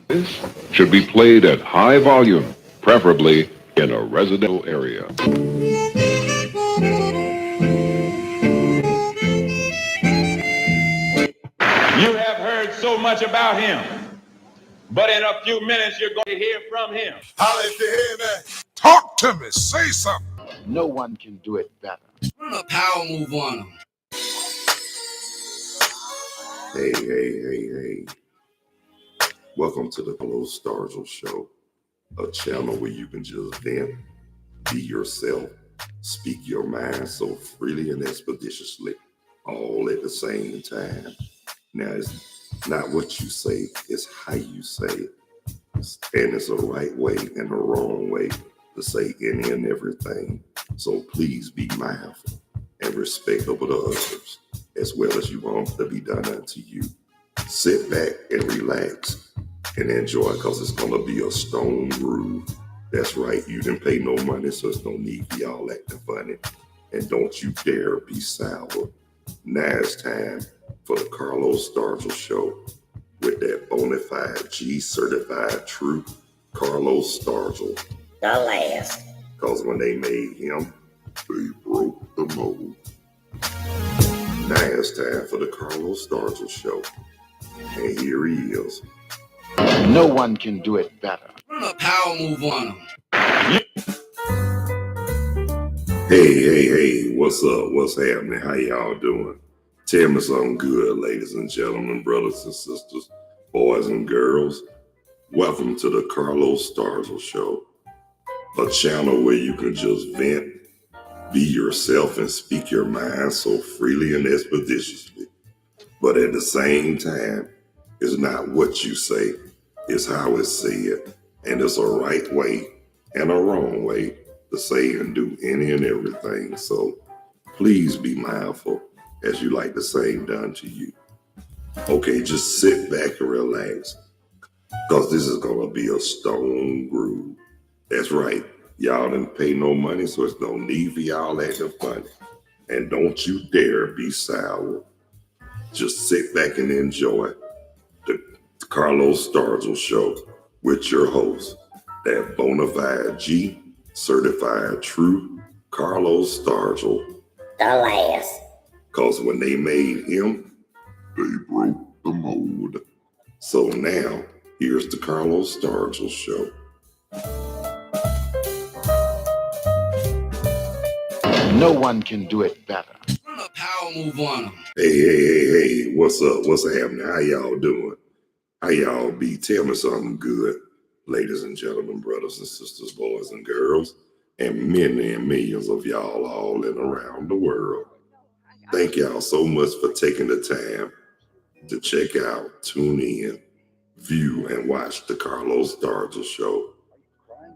This should be played at high volume, preferably in a residential area. You have heard so much about him, but in a few minutes you're going to hear from him. Holla if you hear me. Talk to me. Say something. No one can do it better. Run a power move on them. Hey. Welcome to the Stargell Show, a channel where you can just vent, be yourself, speak your mind so freely and expeditiously, all at the same time. Now, it's not what you say, it's how you say it. And it's a right way and a wrong way to say any and everything. So please be mindful and respect over the others, as well as you want to be done unto you. Sit back and relax and enjoy, because it's going to be a stone groove. That's right, you didn't pay no money, so there's no need for y'all acting funny. And don't you dare be sour. Now it's time for the Carlos Stargell Show with that bona fide G certified true Carlos Stargell. The last. Because when they made him, they broke the mold. Now it's time for the Carlos Stargell Show. And here he is. No one can do it better. Run a power move on them. Hey, what's up? What's happening? How y'all doing? Tell me something good, ladies and gentlemen, brothers and sisters, boys and girls. Welcome to the Carlos Stargell Show, a channel where you can just vent, be yourself, and speak your mind so freely and expeditiously. But at the same time, it's not what you say, it's how it's said. And it's a right way and a wrong way to say and do any and everything. So please be mindful as you like the same done to you. Okay, just sit back and relax, because this is going to be a stone groove. That's right. Y'all didn't pay no money, so it's no need for y'all acting funny. And don't you dare be sour. Just sit back and enjoy the Carlos Stargell Show with your host, that bona fide G certified true Carlos Stargell. The last. Because when they made him, they broke the mold. So now, here's the Carlos Stargell Show. No one can do it better. Run a power move on them. Hey, what's up? What's happening? How y'all doing? How y'all be? Tell me something good, ladies and gentlemen, brothers and sisters, boys and girls, and many and millions of y'all all in around the world. Thank y'all so much for taking the time to check out, tune in, view, and watch the Carlos Stargell Show.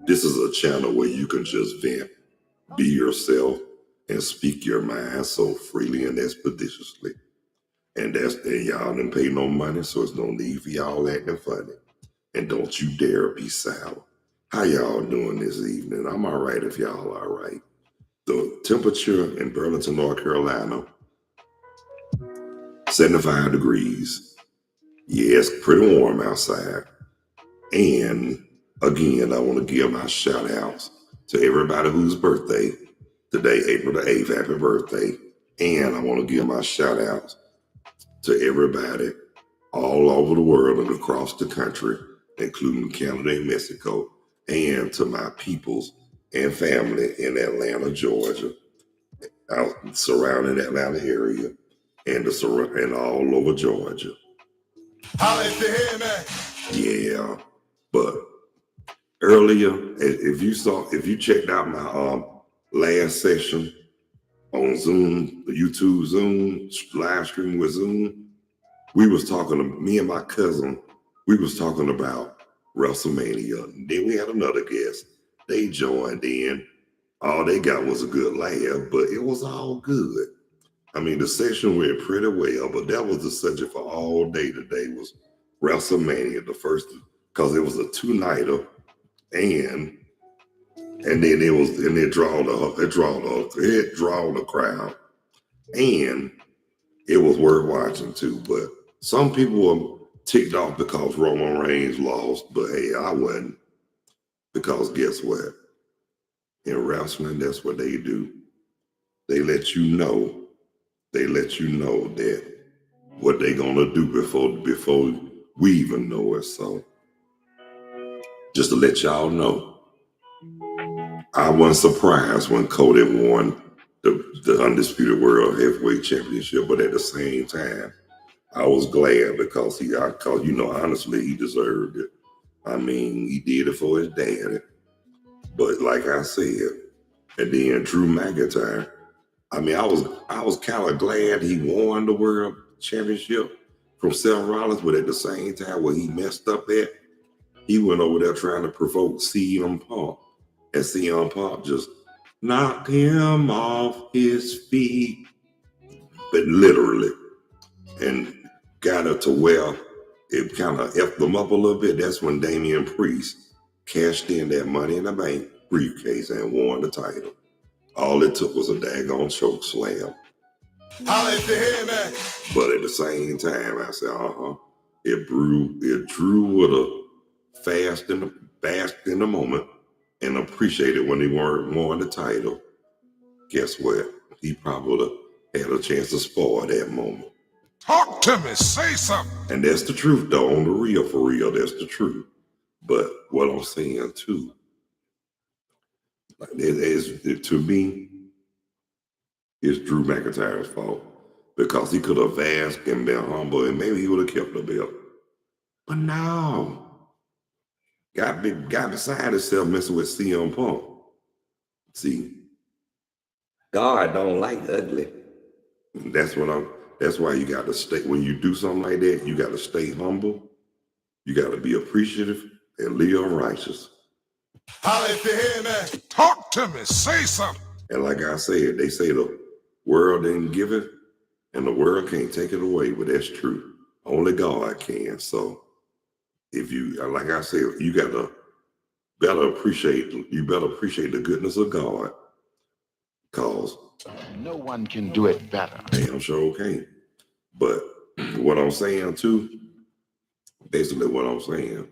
This is a channel where you can just vent, be yourself, and speak your mind so freely and expeditiously. And y'all didn't pay no money, so there's no need for y'all acting funny. And don't you dare be sour. How y'all doing this evening? I'm all right if y'all all right. The temperature in Burlington, North Carolina, 75 degrees. Yeah, it's pretty warm outside. And again, I want to give my shout outs to everybody whose birthday today, April the 8th, happy birthday. And I want to give my shout outs to everybody all over the world and across the country, including Canada and Mexico, and to my peoples and family in Atlanta, Georgia, out surrounding Atlanta area, and all over Georgia. Holla if you hear me. Yeah, but earlier, if you checked out my last session on Zoom, YouTube Zoom, live stream with Zoom, me and my cousin, we was talking about WrestleMania. And then we had another guest. They joined in. All they got was a good laugh, but it was all good. I mean, the session went pretty well, but that was the subject for all day today was WrestleMania, the first, because it was a two-nighter, and then it draw the crowd, and it was worth watching too. But some people ticked off because Roman Reigns lost, but hey, I wasn't. Because guess what? In wrestling, that's what they do. They let you know that what they gonna do before we even know it. So just to let y'all know, I wasn't surprised when Cody won the Undisputed World Heavyweight Championship, but at the same time, I was glad because honestly, he deserved it. I mean, he did it for his daddy. But like I said, and then Drew McIntyre, I mean, I was kind of glad he won the World Championship from Seth Rollins, but at the same time, where he messed up at, he went over there trying to provoke CM Punk, and CM Punk just knocked him off his feet, but literally, and got it to where it kind of effed them up a little bit. That's when Damian Priest cashed in that Money in the Bank briefcase and won the title. All it took was a daggone choke slam. Holla at your head, man. But at the same time, I said, it drew with a fast in the moment and appreciated when he won the title. Guess what? He probably would have had a chance to spoil that moment. Talk to me. Say something. And that's the truth, though. On the real, for real, that's the truth. But what I'm saying, too, to me, it's Drew McIntyre's fault. Because he could have asked and been humble, and maybe he would have kept the belt. But no. Got beside himself messing with CM Punk. See, God don't like ugly. That's why you got to stay. When you do something like that, you got to stay humble. You got to be appreciative and live righteous. Holla at your head, man. Talk to me. Say something. And like I said, they say the world didn't give it, and the world can't take it away, but that's true. Only God can. So if you, like I said, you better appreciate the goodness of God, cause No one can do it better. damn sure can't. But what I'm saying too, basically what I'm saying,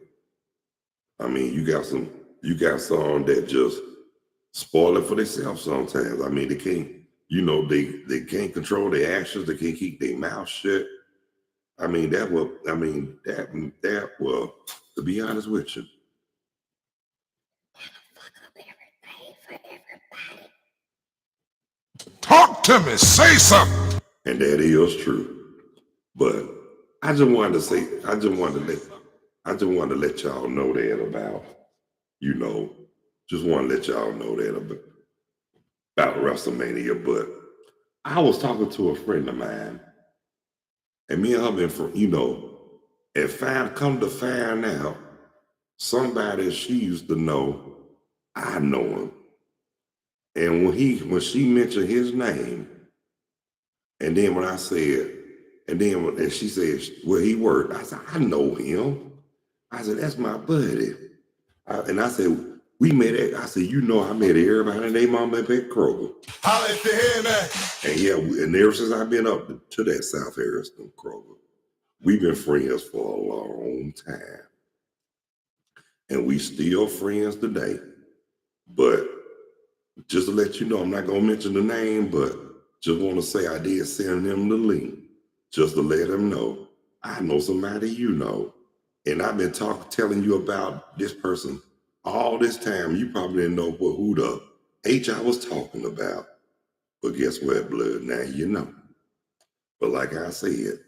I mean, you got some that just spoil it for themselves sometimes. I mean, they can't, they can't control their actions. They can't keep their mouth shut. I mean, that will, to be honest with you. Talk to me. Say something. And that is true. But I just wanted to let y'all know that about, just want to let y'all know that about WrestleMania. But I was talking to a friend of mine, and me and her been and come to find out, somebody she used to know, I know him. And when she mentioned his name, and then when I said, and she said where he worked, I said, I know him. I said, that's my buddy. And I said, we met I said, I met everybody and they mama at Kroger. Holla at your head, man. And yeah, and ever since I've been up to that South Harrison Kroger, we've been friends for a long time. And we still friends today. But just to let you know, I'm not going to mention the name, but just want to say I did send him the link just to let him know I know somebody you know. And I've been telling you about this person all this time. You probably didn't know who the H I was talking about. But guess what, blood? Now you know. But like I said,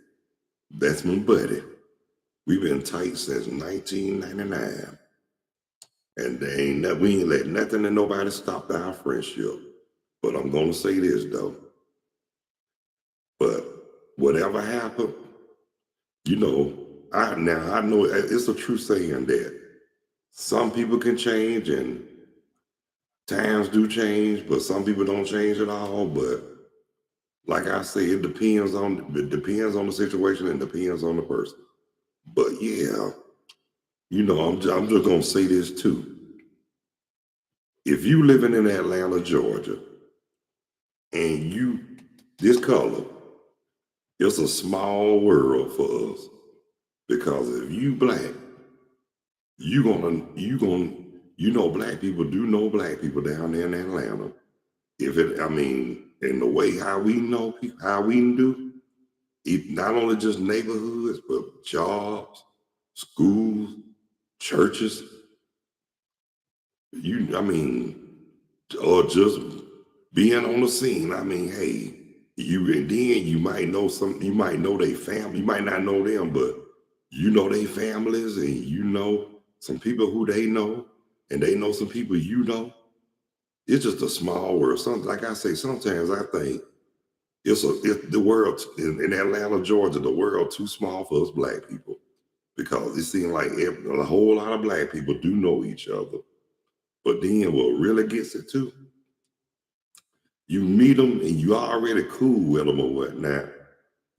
that's my buddy. We've been tight since 1999. And we ain't let nothing and nobody stop our friendship. But I'm going to say this, though. But whatever happened, I know it's a true saying that some people can change and times do change, but some people don't change at all. But like I say, it depends on the situation and depends on the person. But yeah, I'm just gonna say this too. If you living in Atlanta, Georgia, and this color, it's a small world for us. Because if you black, you know black people do know black people down there in Atlanta. In the way how we know people, how we do, not only just neighborhoods, but jobs, schools, churches, or just being on the scene. Hey, you might know their family, you might not know them, but you know their families, and you know some people who they know, and they know some people you know. It's just a small world. Like I say, sometimes I think it's the world in Atlanta, Georgia, the world too small for us black people, because it seems like a whole lot of black people do know each other. But then what really gets it too, you meet them and you already cool with them or whatnot.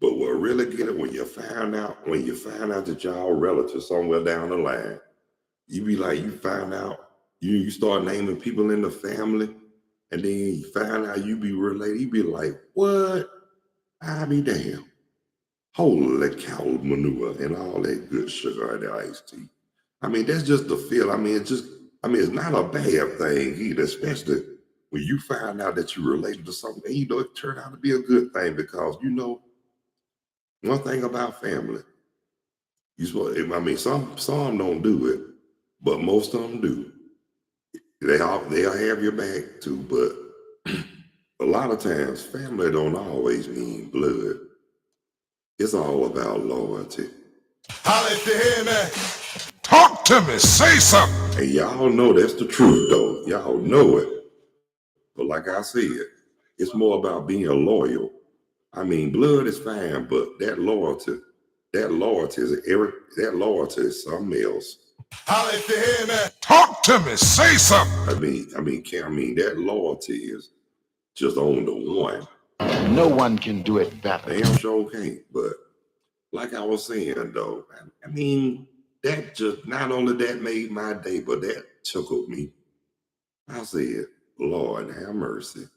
But what really get it, when you find out that y'all relatives somewhere down the line, you find out, you start naming people in the family, and then you find out you be related, you be like, what? I be damn. Holy cow manure and all that good sugar and the iced tea. That's just the feel. It's not a bad thing either, especially when you find out that you're related to something, and it turned out to be a good thing, because one thing about family, some don't do it, but most of them do. They'll have your back too, but a lot of times family don't always mean blood. It's all about loyalty. Holla if you hear me. Talk to me. Say something. And y'all know that's the truth, though. Y'all know it. But like I said, it's more about being loyal. Blood is fine, but that loyalty is something else. Holla if you hear me. Talk to me. Say something. That loyalty is just on the one. No one can do it better. Damn sure can't. But like I was saying, though, that just, not only that made my day, but that tickled me. I said, Lord have mercy.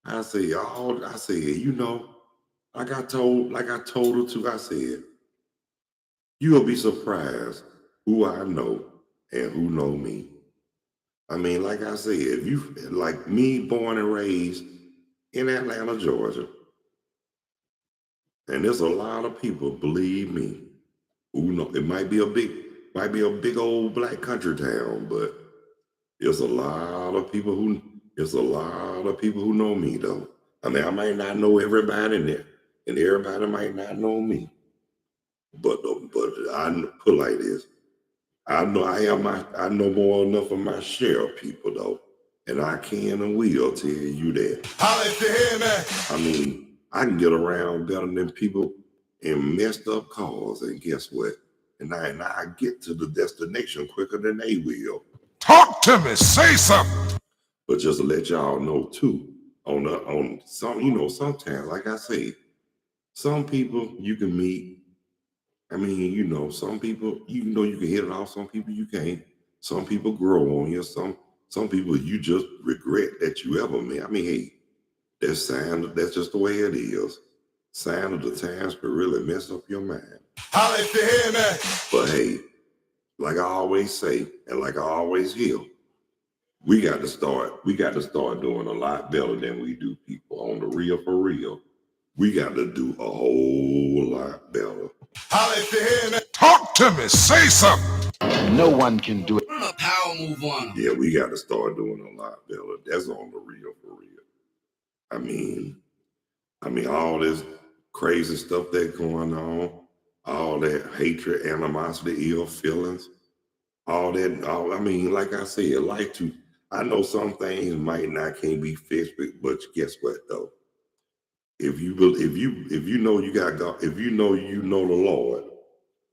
I said, like I told her too, I said, you'll be surprised who I know and who know me. Like I said, if you, like me, born and raised in Atlanta, Georgia, and there's a lot of people, believe me, who know. It might be a big old black country town, but there's a lot of people who know me, though. I might not know everybody in there, and everybody might not know me. But I put it like this: I know more enough of my share of people, though, and I can and will tell you that. Holla if you hear me. I can get around better than people in messed up cars, and guess what? And I get to the destination quicker than they will. Talk to me. Say something. But just to let y'all know too, on some, sometimes, like I say, some people you can meet. Some people, you can hit it off. Some people you can't. Some people grow on you. Some people you just regret that you ever met. Hey, that's just the way it is. Sign of the times could really mess up your mind. Holla if you hear me. But hey, like I always say, and like I always hear, we got to start doing a lot better than we do, people. On the real, for real. We got to do a whole lot better. Holla if you hear me. Talk to me. Say something. No one can do it. A power move on them. Yeah, we got to start doing a lot better. That's on the real, for real. All this crazy stuff that's going on, all that hatred, animosity, ill feelings, like I said, I know some things can't be fixed, but guess what though? If you know you got God, if you know the Lord,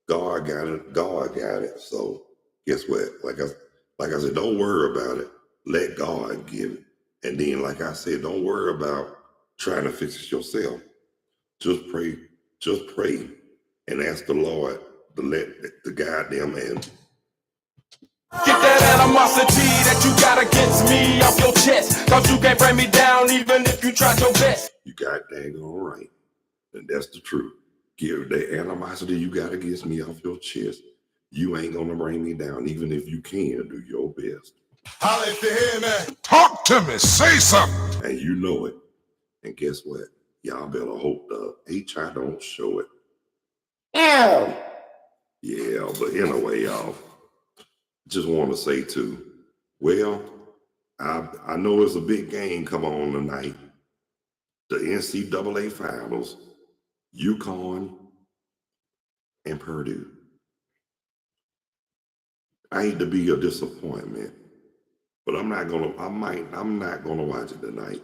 God got it. So guess what? Like I said, don't worry about it. Let God give it. And then, like I said, don't worry about trying to fix it yourself. Just pray, and ask the Lord to let the goddamn hand. Get that animosity that you got against me off your chest, cause you can't bring me down even if you try your best. You got dang all right. And that's the truth. Give the animosity you got against me off your chest. You ain't gonna bring me down, even if you can do your best. Holla if you hear me. Talk to me. Say something. And you know it. And guess what? Y'all better hope the HR don't show it. No. Yeah, but anyway, y'all, just want to say too, well, I know it's a big game come on tonight. The NCAA finals, UConn and Purdue. I hate to be a disappointment, but I'm not gonna watch it tonight.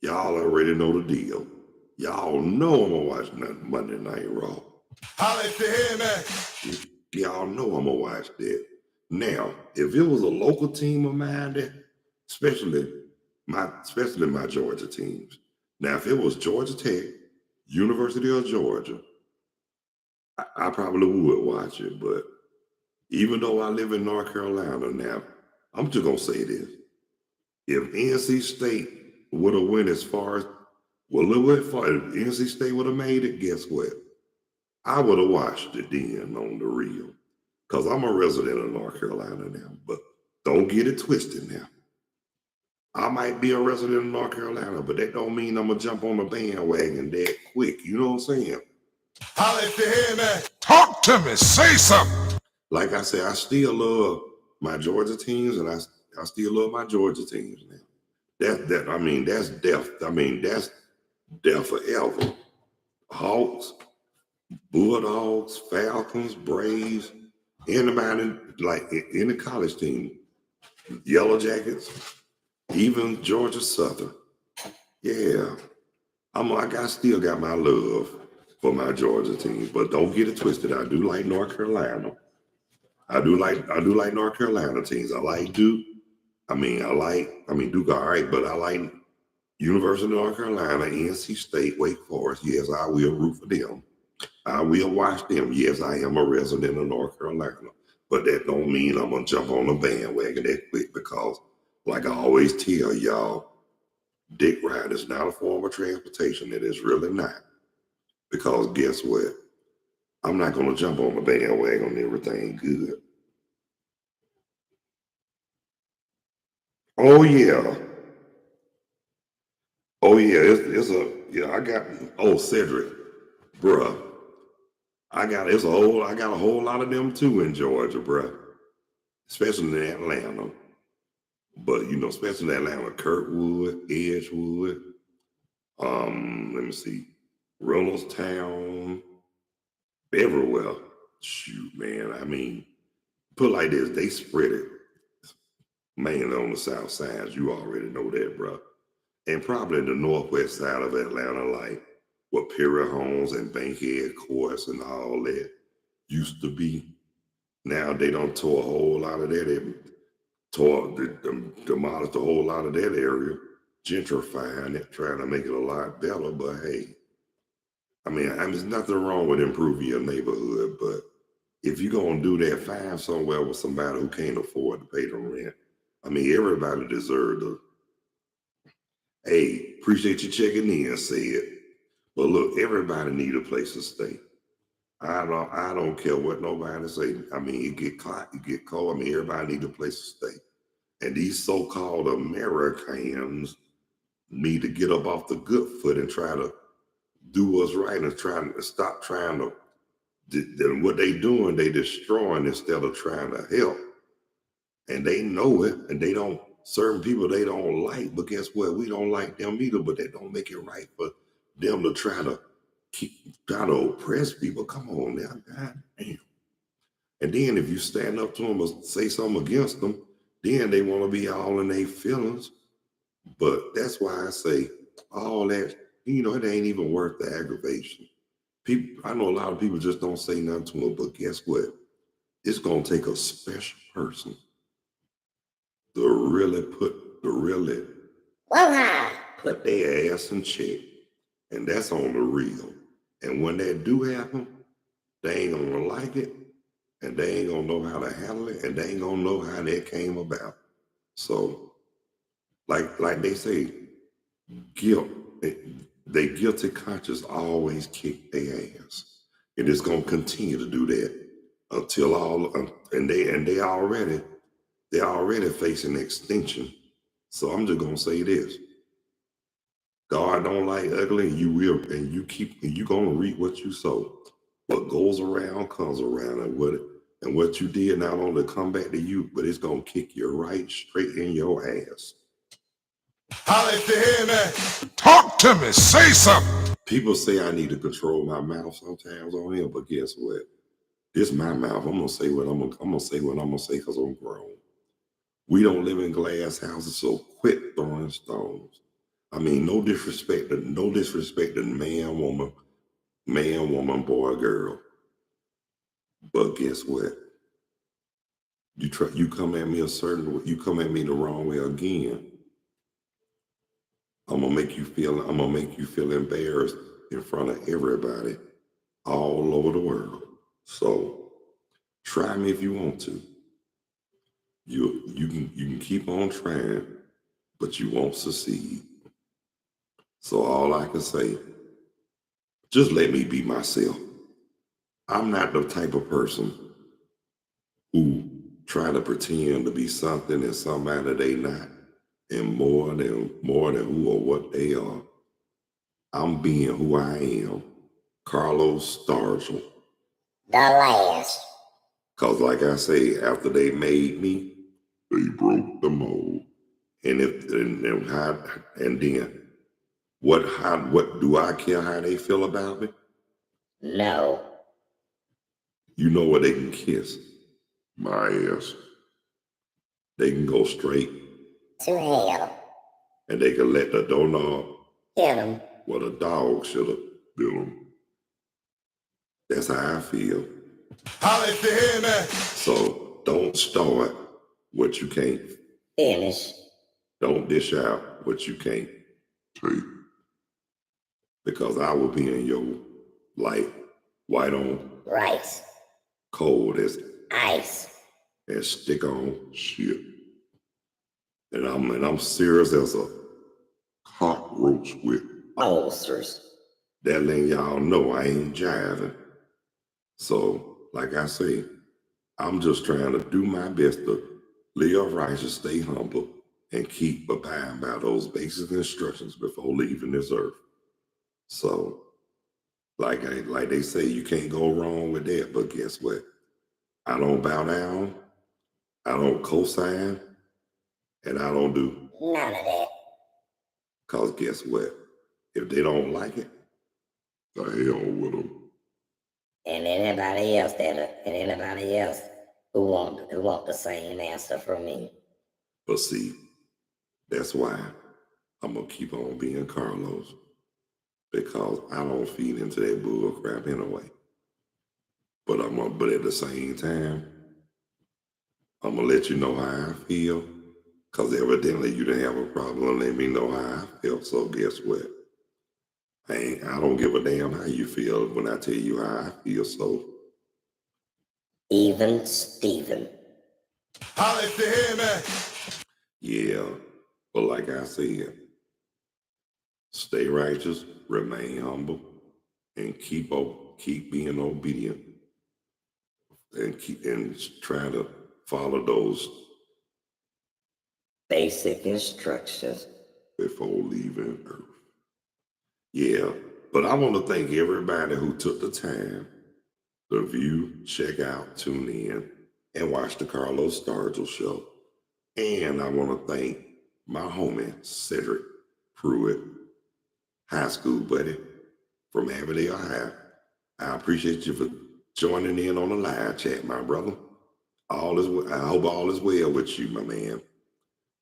Y'all already know the deal. Y'all know I'm gonna watch Monday Night Raw. Holla if you hear me. Y'all know I'm gonna watch that. Now, if it was a local team of mine, especially my Georgia teams. Now, if it was Georgia Tech, University of Georgia, I probably would watch it. But even though I live in North Carolina now, I'm just gonna say this: if NC State would have went as far as if NC State would have made it, guess what? I would have watched it then on the real. Because I'm a resident of North Carolina now, but don't get it twisted now. I might be a resident of North Carolina, but that don't mean I'm going to jump on the bandwagon that quick. You know what I'm saying? Holla if you hear me. Talk to me. Say something. Like I said, I still love my Georgia teams, and I still love my Georgia teams now. That's death. That's death forever. Hawks, Bulldogs, Falcons, Braves, anybody like any college team, Yellow Jackets, even Georgia Southern. Yeah, I still got my love for my Georgia team, but don't get it twisted. I do like North Carolina. I do like North Carolina teams. I like Duke. Duke all right, but I like University of North Carolina, NC State, Wake Forest. Yes, I will root for them. I will watch them. Yes, I am a resident of North Carolina, but that don't mean I'm gonna jump on the bandwagon that quick because, like I always tell y'all, dick ride is not a form of transportation. It is really not. Because guess what? I'm not gonna jump on the bandwagon on everything good. Oh yeah. Cedric, bruh. I got a whole lot of them too in Georgia, bruh. Especially in Atlanta. But especially in Atlanta, Kirkwood, Edgewood, let me see, Reynoldstown, everywhere. Shoot, man. Put it like this, they spread it. Mainly on the south side, you already know that, bro. And probably the northwest side of Atlanta, like what Perry Homes and Bankhead Courts and all that used to be. Now they don't tore a whole lot of that. They demolished a whole lot of that area, gentrifying it, trying to make it a lot better. But hey, there's nothing wrong with improving your neighborhood. But if you're gonna do that, find somewhere with somebody who can't afford to pay the rent. Everybody deserves to. Hey, appreciate you checking in, said. But look, everybody need a place to stay. I don't care what nobody say. It get hot, it get cold. Everybody need a place to stay. And these so-called Americans need to get up off the good foot and try to do what's right and try to stop trying to. Then what they doing, they destroying instead of trying to help. And they know it, and they don't. Certain people they don't like, but guess what? We don't like them either. But that don't make it right for them to try to oppress people. Come on now, God damn. And then if you stand up to them or say something against them, then they want to be all in their feelings. But that's why I say all that, it ain't even worth the aggravation. I know a lot of people just don't say nothing to them, but guess what? It's going to take a special person to really put their ass in check. And that's on the real. And when that do happen, they ain't gonna like it, and they ain't gonna know how to handle it, and they ain't gonna know how that came about. So, like they say, guilt they guilty conscience always kick their ass. And it's gonna continue to do that until they're already facing extinction. So I'm just gonna say this. God don't like ugly, and you gonna reap what you sow. What goes around comes around, and what you did not only come back to you, but it's gonna kick you right straight in your ass. Holla if you hear me. Talk to me. Say something. People say I need to control my mouth sometimes on here, but guess what? This is my mouth. I'm gonna say what I'm gonna say because I'm grown. We don't live in glass houses, so quit throwing stones. I mean, no disrespect to man, woman, boy, girl. But guess what? You come at me a certain way, you come at me the wrong way again. I'm gonna make you feel embarrassed in front of everybody all over the world. So try me if you want to. You can keep on trying, but you won't succeed. So all I can say, just let me be myself. I'm not the type of person who try to pretend to be something and somebody they not, and more than who or what they are. I'm being who I am, Carlos Stargell. The last. Cause like I say, after they made me, they broke the mold. And then what do I care how they feel about me? No. You know where they can kiss my ass. They can go straight To hell. and they can let the doorknob Get him. what a dog should have done them. That's how I feel. Holla if you hear me. So don't start what you can't Finish. Don't dish out what you can't take. Because I will be in your light, white on Rice. cold as Ice. and stick on shit. And I'm serious as a cockroach with Ulcers. that letting y'all know I ain't jiving. So, like I say, I'm just trying to do my best to live righteous, stay humble, and keep abiding by those basic instructions before leaving this earth. So, like they say, you can't go wrong with that. But guess what? I don't bow down, I don't co-sign, and I don't do None of that. Because guess what? If they don't like it, the hell with them. And anybody else who want the same answer from me. But see, that's why I'm gonna keep on being Carlos, because I don't feed into that bull crap anyway. But at the same time, I'm gonna let you know how I feel, because evidently you didn't have a problem letting me know how I felt. So guess what? I don't give a damn how you feel when I tell you how I feel. So Even Steven. Holla if you hear me. yeah, but like I said, stay righteous, remain humble, and keep being obedient, and try to follow those Basic instructions. before leaving Earth. Yeah, but I want to thank everybody who took the time to view, check out, tune in, and watch the Carlos Stargell Show. And I want to thank my homie, Cedric Pruitt, high school buddy from Avondale, Ohio. I appreciate you for joining in on the live chat, my brother. I hope all is well with you, my man.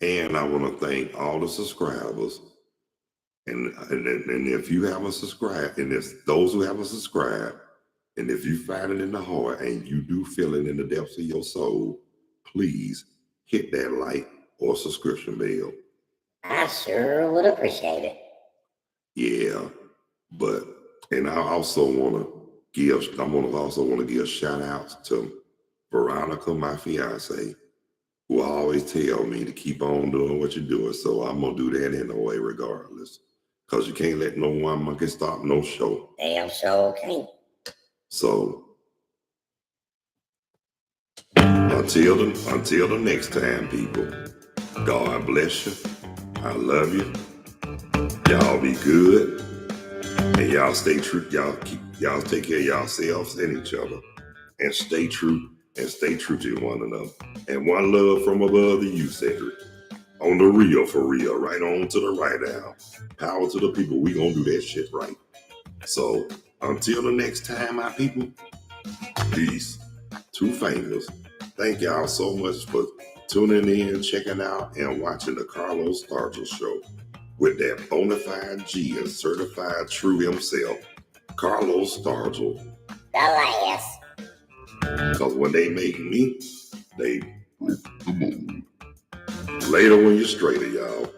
And I want to thank all the subscribers. And if you haven't subscribed, and if those who haven't subscribed, and if you find it in the heart and you do feel it in the depths of your soul, please hit that like or subscription bell. I sure would appreciate it. Yeah, and I also want to give shout outs to Veronica, my fiance, who always tell me to keep on doing what you're doing. So I'm gonna do that anyway, regardless, Because you can't let no one monkey stop no show. Damn sure can't. So until the next time, people, God bless you. I love you. Y'all be good. And y'all stay true. Y'all take care of yourselves and each other. And stay true to one another. And one love from above to you, Cedric. On the real, for real. Right on to the right now. Power to the people. We gonna do that shit right. So until the next time, my people, peace. Two fingers. Thank y'all so much for tuning in, checking out, and watching the Carlos Stargell Show with that bona fide G and certified true himself, Carlos Stargell. The last. Because when they make me, they flip the moon. Later when you're straighter, y'all.